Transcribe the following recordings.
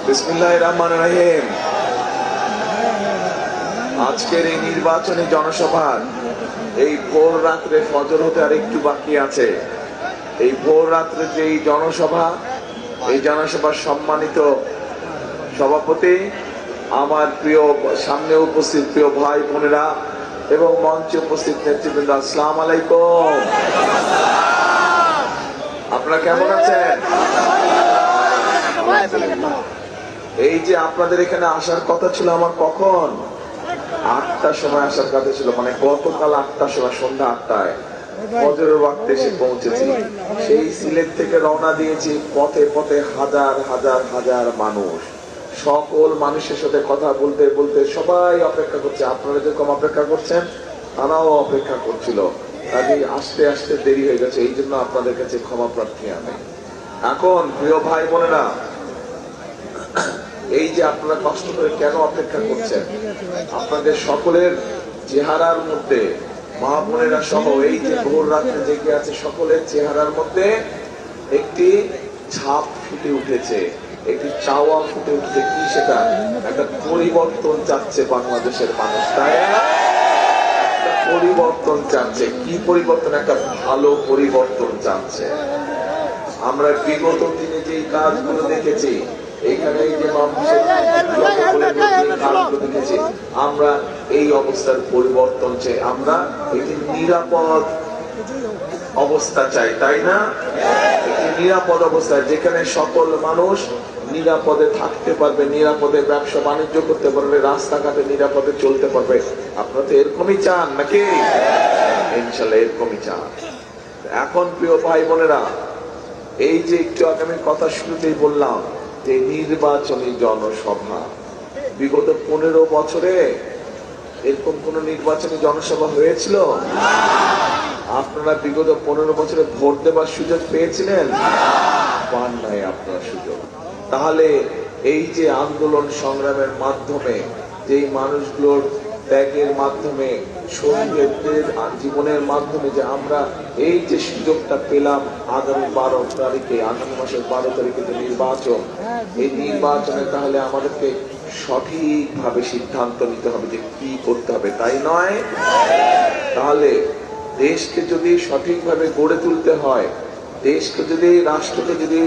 বিসমিল্লাহির রহমানির রহিম। আজকের এই নির্বাচনী জনসভার এই ভোর রাত্রে ফজর হতে আর একটু বাকি আছে। এই ভোর রাত্রে যে এই জনসভার সম্মানিত সভাপতি, আমার প্রিয় সামনে উপস্থিত প্রিয় ভাই বোনেরা এবং মঞ্চে উপস্থিত নেতৃবৃন্দ, আসসালামু আলাইকুম। আপনারা কেমন আছেন? এই যে আপনাদের এখানে আসার কথা ছিল আমার কখন 8টার সময় আসার কথা ছিল, মানে গতকাল 8টার সময়, সন্ধ্যা 8টায় ফজরের ওয়াক্তে এসে পৌঁছেছি। সেই সিলেট থেকে রওনা দিয়েছি, পথে পথে হাজার হাজার হাজার মানুষ, সকল মানুষের সাথে কথা বলতে বলতে সবাই অপেক্ষা করছে। আপনারা যেরকম অপেক্ষা করছেন তারাও অপেক্ষা করছিল, কাজেই আস্তে আস্তে দেরি হয়ে গেছে। এই জন্য আপনাদের কাছে ক্ষমা প্রার্থী আমি। এখন প্রিয় ভাই বোনেরা, এই যে আপনারা কষ্ট করে কেন অপেক্ষা করছেন, আপনাদের সকলের চেহারার মধ্যে, মা বোনেরা সহ এই যে ভোর রাত্রে জেগে আছে সকলের চেহারার মধ্যে একটি ছাপ ফুটে উঠেছে, একটি চাওয়া ফুটে উঠেছে। কি সেটা? একটা পরিবর্তন চাচ্ছে বাংলাদেশের মানুষ, তাই একটা পরিবর্তন চাচ্ছে। কি পরিবর্তন? একটা ভালো পরিবর্তন চাচ্ছে। আমরা বিগত দিনে যে কাজগুলো দেখেছি, এখানে এই যে দেখেছি, আমরা এই অবস্থার পরিবর্তন চাই। আমরা একটি নিরাপদ অবস্থা চাই, তাই না? একটি নিরাপদ অবস্থা যেখানে সকল মানুষ নিরাপদে থাকতে পারবে, নিরাপদে ব্যবসা বাণিজ্য করতে পারবে, রাস্তাঘাটে নিরাপদে চলতে পারবে। আপনারা তো এরকমই চান নাকি? ইনশাল্লাহ এরকমই চান। এখন প্রিয় ভাই বোনেরা, এই যে একটু আগে আমি কথা শুরুতেই বললাম যে নির্বাচনী জনসভা, বিগত 15 বছরে এরকম কোন নির্বাচনী জনসভা হয়েছিল? আপনারা বিগত 15 বছরে ভোট দেবার সুযোগ পেয়েছিলেন? পান নাই আপনার সুযোগ। তাহলে এই যে আন্দোলন সংগ্রামের মাধ্যমে, যেই মানুষগুলোর ত্যাগের মাধ্যমে, শহীদদের জীবনের মাধ্যমে যে আমরা এই যে সুযোগটা পেলাম, আগামী 12 তারিখে, আগামী মাসের 12 তারিখে যে নির্বাচন, এই নির্বাচনে তাহলে আমাদেরকে সঠিকভাবে সিদ্ধান্ত নিতে হবে যে কি করতে হবে, তাই নয়? তাহলে দেশকে যদি সঠিকভাবে গড়ে তুলতে হয়, দেশকে যদি, রাষ্ট্রকে যদি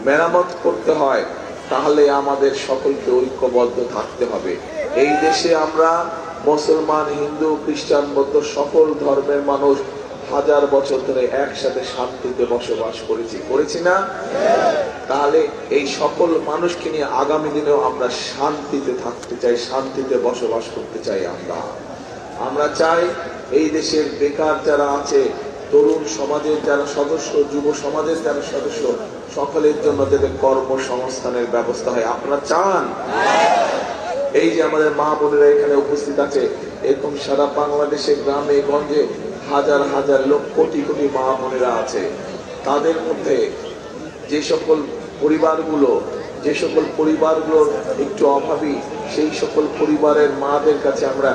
মেরামত করতে হয়, তাহলে আমাদের সকলকে ঐক্যবদ্ধ থাকতে হবে। এই দেশে আমরা মুসলমান, হিন্দু, খ্রিস্টান, বৌদ্ধ সকল ধর্মের মানুষ হাজার বছর ধরে একসাথে শান্তিতে বসবাস করেছি না? তাহলে এই সকল মানুষকে নিয়ে আগামী দিনেও আমরা শান্তিতে থাকতে চাই, শান্তিতে বসবাস করতে চাই। আমরা চাই এই দেশের বেকার যারা আছে, তরুণ সমাজের যারা সদস্য, যুব সমাজের যারা সদস্য, সকলের জন্য যাতে কর্মসংস্থানের ব্যবস্থা হয়। আপনারা চান? এই যে আমাদের মা বোনেরা এখানে উপস্থিত আছে, এরকম সারা বাংলাদেশে গ্রামে গঞ্জে হাজার হাজার লোক, কোটি কোটি মা বোনেরা আছে। তাদের মধ্যে যে সকল পরিবারগুলোর একটু অভাবী, সেই সকল পরিবারের মাদের কাছে আমরা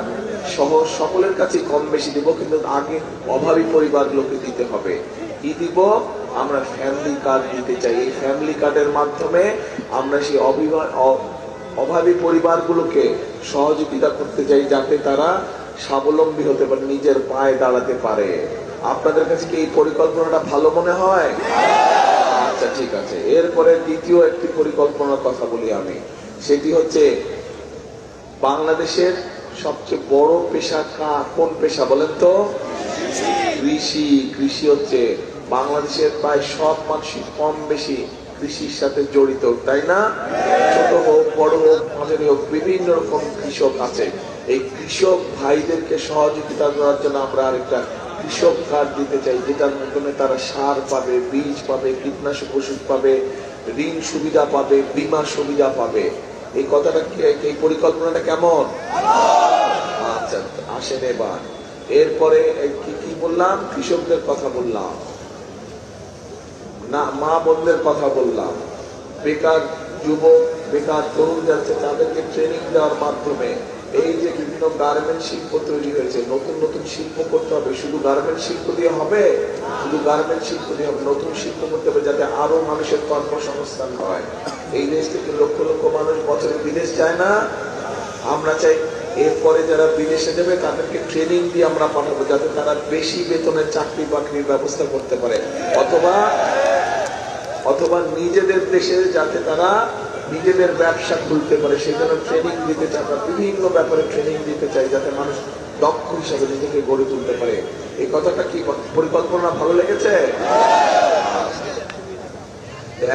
সকলের কাছে কম বেশি দিব, কিন্তু আগে অভাবী পরিবারগুলোকে দিতে হবে। কি দিব? আমরা ফ্যামিলি কার্ড দিতে চাই। এই ফ্যামিলি কার্ডের মাধ্যমে আমরা সেই অভাবী পরিবারগুলোকে সহযোগিতা করতে চাই, যাতে তারা স্বাবলম্বী হতে পারে, নিজের পায়ে দাঁড়াতে পারে। আপনাদের কাছে কি এই পরিকল্পনাটা ভালো মনে হয়? আচ্ছা, ঠিক আছে। এরপরে দ্বিতীয় একটি পরিকল্পনার কথা বলি আমি। সেটি হচ্ছে, বাংলাদেশের সবচেয়ে বড় পেশা কোন পেশা বলেন তো? কৃষি। কৃষি হচ্ছে বাংলাদেশের প্রায় সব মানুষই কম বেশি কৃষির সাথে জড়িত, তাই না? ছোট হোক, বড় হোক, মাঝারি হোক, বিভিন্ন রকম কৃষক আছে। এই কৃষক ভাইদেরকে সহযোগিতা করার জন্য আমরা আরেকটা কৃষক কার্ড দিতে চাই, যেটার মাধ্যমে তারা সার পাবে, বীজ পাবে, কীটনাশক ওষুধ পাবে, ঋণ সুবিধা পাবে, বীমা সুবিধা পাবে। এই কথাটা, এই পরিকল্পনাটা কেমন? আচ্ছা, আসেন এবার। এরপরে কি বললাম? কৃষকদের কথা বললাম না, মা বোনদের কথা বললাম, বেকার যুবক, বেকার তরুণ যাচ্ছে, তাদেরকে ট্রেনিং দেওয়ার মাধ্যমে এই যে বিভিন্ন গার্মেন্ট শিল্প তৈরি হয়েছে, নতুন নতুন শিল্প করতে হবে। শুধু গার্মেন্ট শিল্প দিয়ে হবে? শুধু গার্মেন্ট শিল্প দিয়ে হবে? নতুন শিল্প করতে হবে যাতে আরো মানুষের কর্মসংস্থান হয়। এই দেশ থেকে লক্ষ লক্ষ মানুষ বছরে বিদেশ যায় না? আমরা চাই এরপরে যারা বিদেশে যাবে তাদেরকে ট্রেনিং দিয়ে আমরা পাঠাবো, যাতে তারা বেশি বেতনের চাকরি বাকরির ব্যবস্থা করতে পারে, অথবা নিজেদের দেশে যাতে তারা নিজেদের ব্যবসা খুলতে পারে, সেজন্য ট্রেনিং দিতে চাই। আমরা বিভিন্ন ব্যাপারে ট্রেনিং দিতে চাই যাতে মানুষ দক্ষ হিসাবে নিজেকে গড়ে তুলতে পারে। এই কথাটা কি পরিকল্পনা ভালো লেগেছে?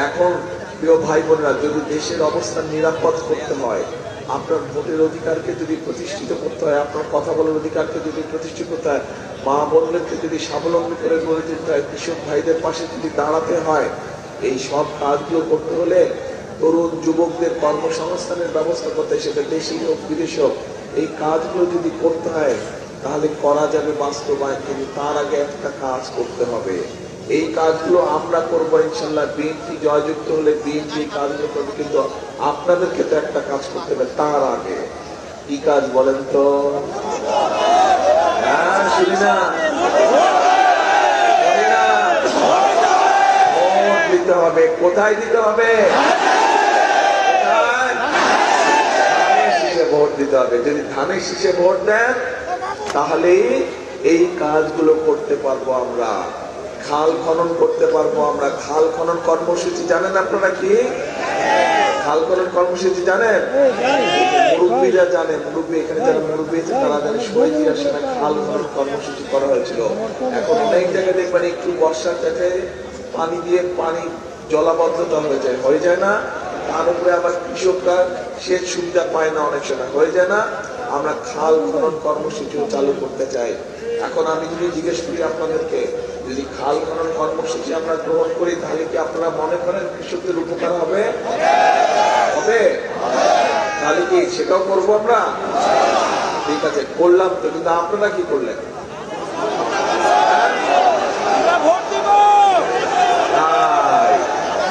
এখন প্রিয় ভাই বোনেরা, যদি দেশের অবস্থান নিরাপদ করতে হয়, আপনার ভোটের অধিকারকে যদি প্রতিষ্ঠিত করতে হয়, আপনার কথা বলার অধিকারকে যদি প্রতিষ্ঠিত করতে হয়, মা বোনদেরকে যদি স্বাবলম্বী করে গড়ে তুলতে হয়, কৃষক ভাইদের পাশে যদি দাঁড়াতে হয়, এই সব কাজগুলো করতে হলে তরুণ যুবকদের কর্মসংস্থানের ব্যবস্থা করতে হয়, সেটা দেশি হোক বিদেশি হোক, এই কাজগুলো যদি করতে হয় তাহলে করা যাবে বাস্তবায়ন। কিন্তু তার আগে একটা কাজ করতে হবে। এই কাজগুলো আমরা করবো ইনশাল্লাহ। বিএনপি জয়যুক্ত হলে বিএনপি কাজগুলো করবে, কিন্তু আপনাদেরকে তো একটা কাজ করতে হবে তার আগে। কি কাজ বলেন তো? হ্যাঁ, শুনি না? ভোট দিতে হবে। কোথায় দিতে হবে? ভোট দিতে হবে। যদি ধানের শীষে ভোট দেন তাহলেই এই কাজগুলো করতে পারবো আমরা। খাল খনন করতে পারবো আমরা। খাল খনন কর্মসূচি জানেন আপনারা? কি খাল খনন কর্মসূচি জানেন? মুরব্বীরা জানেন, মুরব্বী এখানে যারা মুরব্বী আছে তারা জানেন। শহীদের সময় খাল খনন কর্মসূচি করা হয়েছিল। এখন অনেক জায়গায় দেখবেন একটু বর্ষার কাছে পানি দিয়ে পানি জলাবদ্ধতা হয়ে যায় না? তার উপরে আবার কৃষকরা সেচ সুবিধা পায় না, অনেক সময় হয়ে যায় না? আমরা খাল খনন কর্মসূচিও চালু করতে চাই। এখন আমি যদি জিজ্ঞেস করি আপনাদেরকে, যদি খাল খনন কর্মসূচি আমরা গ্রহণ করি তাহলে কি আপনারা মনে করেন কৃষকদের উপকার হবে? হবে? তাহলে কি সেটাও করবো আমরা? ঠিক আছে, করলাম তো, কিন্তু আপনারা কি করলেন?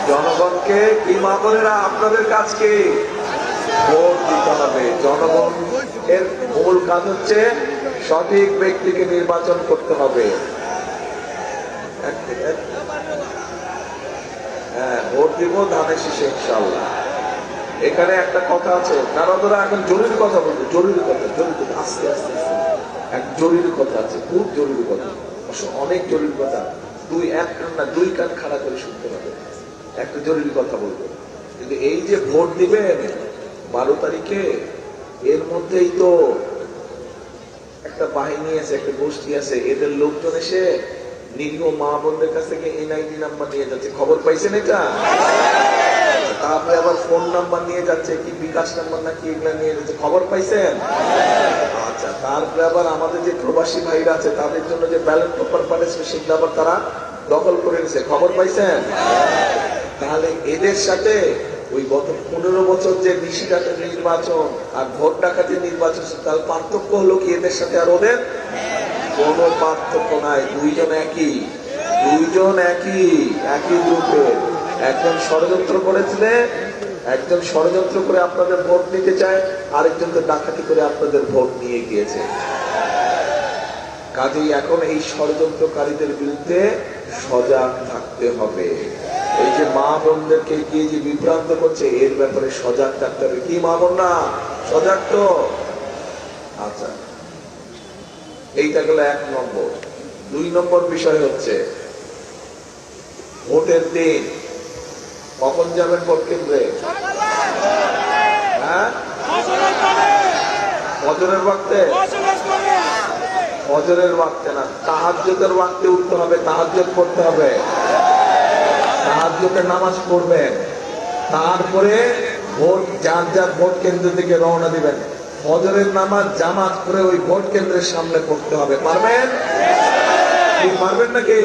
জনগণকে কি, মা বোনেরা, আপনাদের কাজ কি? ভোট দিতে হবে। জনগণ এর মূল কাজ হচ্ছে সঠিক ব্যক্তিকে নির্বাচন করতে হবে। হ্যাঁ, ভোট দিব ধানের শীষে ইনশাআল্লাহ। এখানে একটা কথা আছে, কারোরা এখন জরুরি কথা বলবে, জরুরি কথা, আস্তে আস্তে এক জরুরি কথা আছে, খুব জরুরি কথা, অনেক জরুরি কথা। এক কান না, দুই কান খাড়া করে শুনতে হবে। একটা জরুরি কথা বলবো, কিন্তু এই যে ভোট দিবেন 12 তারিখে, এর মধ্যেই তো একটা বাহিনী আছে, একটা গোষ্ঠী আছে, এদের লোকজন এসে নিরীহ মা বোনদের কাছ থেকে এনআইডি নাম্বার নিয়ে যাচ্ছে। খবর পাইছেন এটা? তারপরে আবার ফোন নাম্বার নিয়ে যাচ্ছে, কি বিকাশ নাম্বার নাকি এগুলা নিয়ে যাচ্ছে। খবর পাইছেন? আচ্ছা, তারপরে আবার আমাদের যে প্রবাসী ভাইরা আছে তাদের জন্য যে ব্যালট পেপার পাঠিয়েছে সেগুলো আবার তারা দখল করে নিছে। খবর পাইছেন? তাহলে এদের সাথে ওই গত 15 বছর যে নিশিরাতের নির্বাচন আর ভোট ডাকাতির নির্বাচন, তার পার্থক্য হলো কি এদের সাথে আর ওদের? কোনো পার্থক্য নাই। দুইজন একই গ্রুপের। একজন ষড়যন্ত্র করেছিলেন, একজন ষড়যন্ত্র করে আপনাদের ভোট নিতে চায়, আরেকজন তো ডাকাতি করে আপনাদের ভোট নিয়ে গিয়েছে। কাজেই এখন এই ষড়যন্ত্রকারীদের বিরুদ্ধে সজাগ থাকতে হবে। এই যে মা বোনদেরকে গিয়ে যে বিভ্রান্ত করছে, এর ব্যাপারে সজাগ থাকতে হবে। কি মা বোন না সজাগ তো? আচ্ছা, এইটা গেল 1 নম্বর। 2 নম্বর বিষয় হচ্ছে ভোটের দিন কখন যাবেন ভোট কেন্দ্রে? হ্যাঁ, ফজরের ওয়াক্তে? ফজরের ওয়াক্তে না, তাহাজ্জুদের ওয়াক্তে উঠতে হবে, তাহাজ্জুদ পড়তে হবে, তাহাজ্জুদের নামাজ পড়বেন, তারপরে ভোট যার যার ভোট কেন্দ্র থেকে রওনা দিবেন। ফজরের নামাজ জামাত করে ওই ভোট কেন্দ্রের সামনে পড়তে হবে। পারবেন? পারবেন নাকি?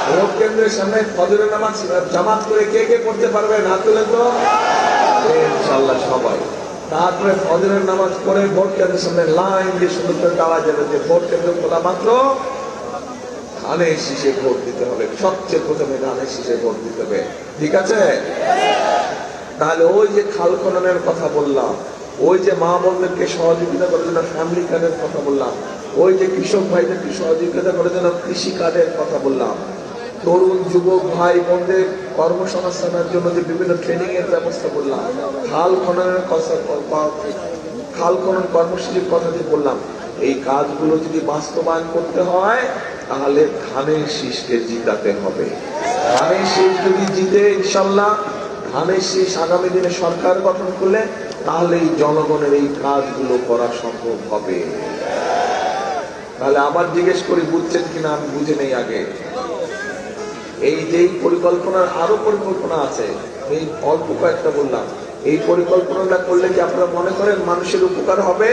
ভোট কেন্দ্রের সামনে ফজরের নামাজ জামাত করে কে কে পড়তে পারবেন? হাত তুলে তো ইনশাআল্লাহ সবাই। তারপরে ফজরের নামাজ পড়ে ভোট কেন্দ্রের সামনে লাইন দিয়ে সুন্দর করে দেওয়া যাবে যে ভোট কেন্দ্র খোলা মাত্র ধানের শীষে ভোট দিতে হবে। সবচেয়ে প্রথমে ধানের শীষে ভোট দিতে হবে। ঠিক আছে? তাহলে ওই যে খাল খননের কথা বললাম, ওই যে মা বোনদেরকে সহযোগিতা করার জন্য ফ্যামিলি কার্ডের কথা বললাম, ওই যে কৃষক ভাইদেরকে সহযোগিতা করার জন্য কৃষি কার্ডের কথা বললাম, তরুণ যুবক ভাই বোনদের কর্মসংস্থানের জন্য যে বিভিন্ন ট্রেনিং এর ব্যবস্থা করলাম, খাল খননের খাল খনন কর্মসূচির কথা যে বললাম, এই কাজগুলো যদি বাস্তবায়ন করতে হয় তাহলে ধানের শীষকে জিতাতে হবে। ধানের শীষ যদি জিতে ইনশাল্লাহ, ধানের শীষ আগামী দিনে সরকার গঠন করলে তাহলে এই জনগণের এই কাজগুলো করা সম্ভব হবে। তাহলে আবার জিজ্ঞেস করি, বুঝছেন কিনা আমি বুঝে নেই আগে। এই যে পরিকল্পনার আরো পরিকল্পনা আছে, এই অল্প কয়েকটা বললাম, এই পরিকল্পনাটা করলে কি আপনারা মনে করেন মানুষের উপকার হবে?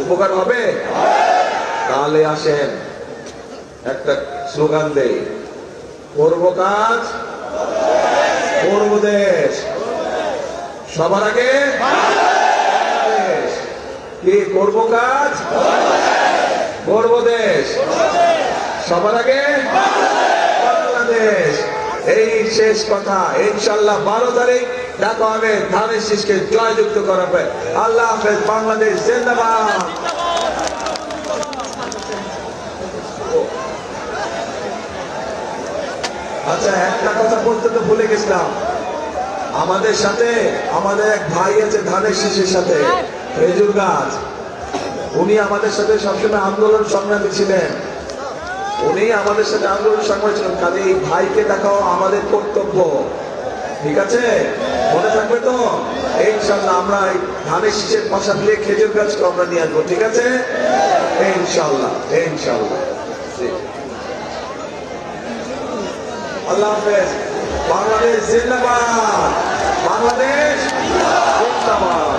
উপকার হবে? তাহলে আসেন একটা স্লোগান দেই, করব কাজ করব দেশ, সবার আগে দেশ। কি করব কাজ করব দেশ, সবার আগে বাংলাদেশ। এই শেষ কথা, ইনশাল্লাহ 12 তারিখ দেখা হবে, ধানের শীষকে জয়যুক্ত করাবে। আল্লাহ হাফেজ, বাংলাদেশ জিন্দাবাদ। আচ্ছা, একটা কথা বলতে তো ভুলে গেছিলাম, আমাদের সাথে আমাদের এক ভাই আছে ধানের শীষের সাথে, খেজুর গাছ, উনি আমাদের সাথে সবসময় আন্দোলন সংগ্রামী ছিলেন, উনি আমাদের সাথে আন্দোলন সংগ্রামী ছিলেন। কাজে এই ভাইকে দেখাও আমাদের কর্তব্য, ঠিক আছে? মনে থাকবে তো? ইনশাল্লাহ আমরা ধানের শীষের পাশা দিয়ে খেজুর গাছকে আমরা নিয়ে আসবো, ঠিক আছে? ইনশাল্লাহ ইনশাল্লাহ। আল্লাহ হাফেজ, বাংলাদেশ জিন্দাবাদ, বাংলাদেশ জিন্দাবাদ।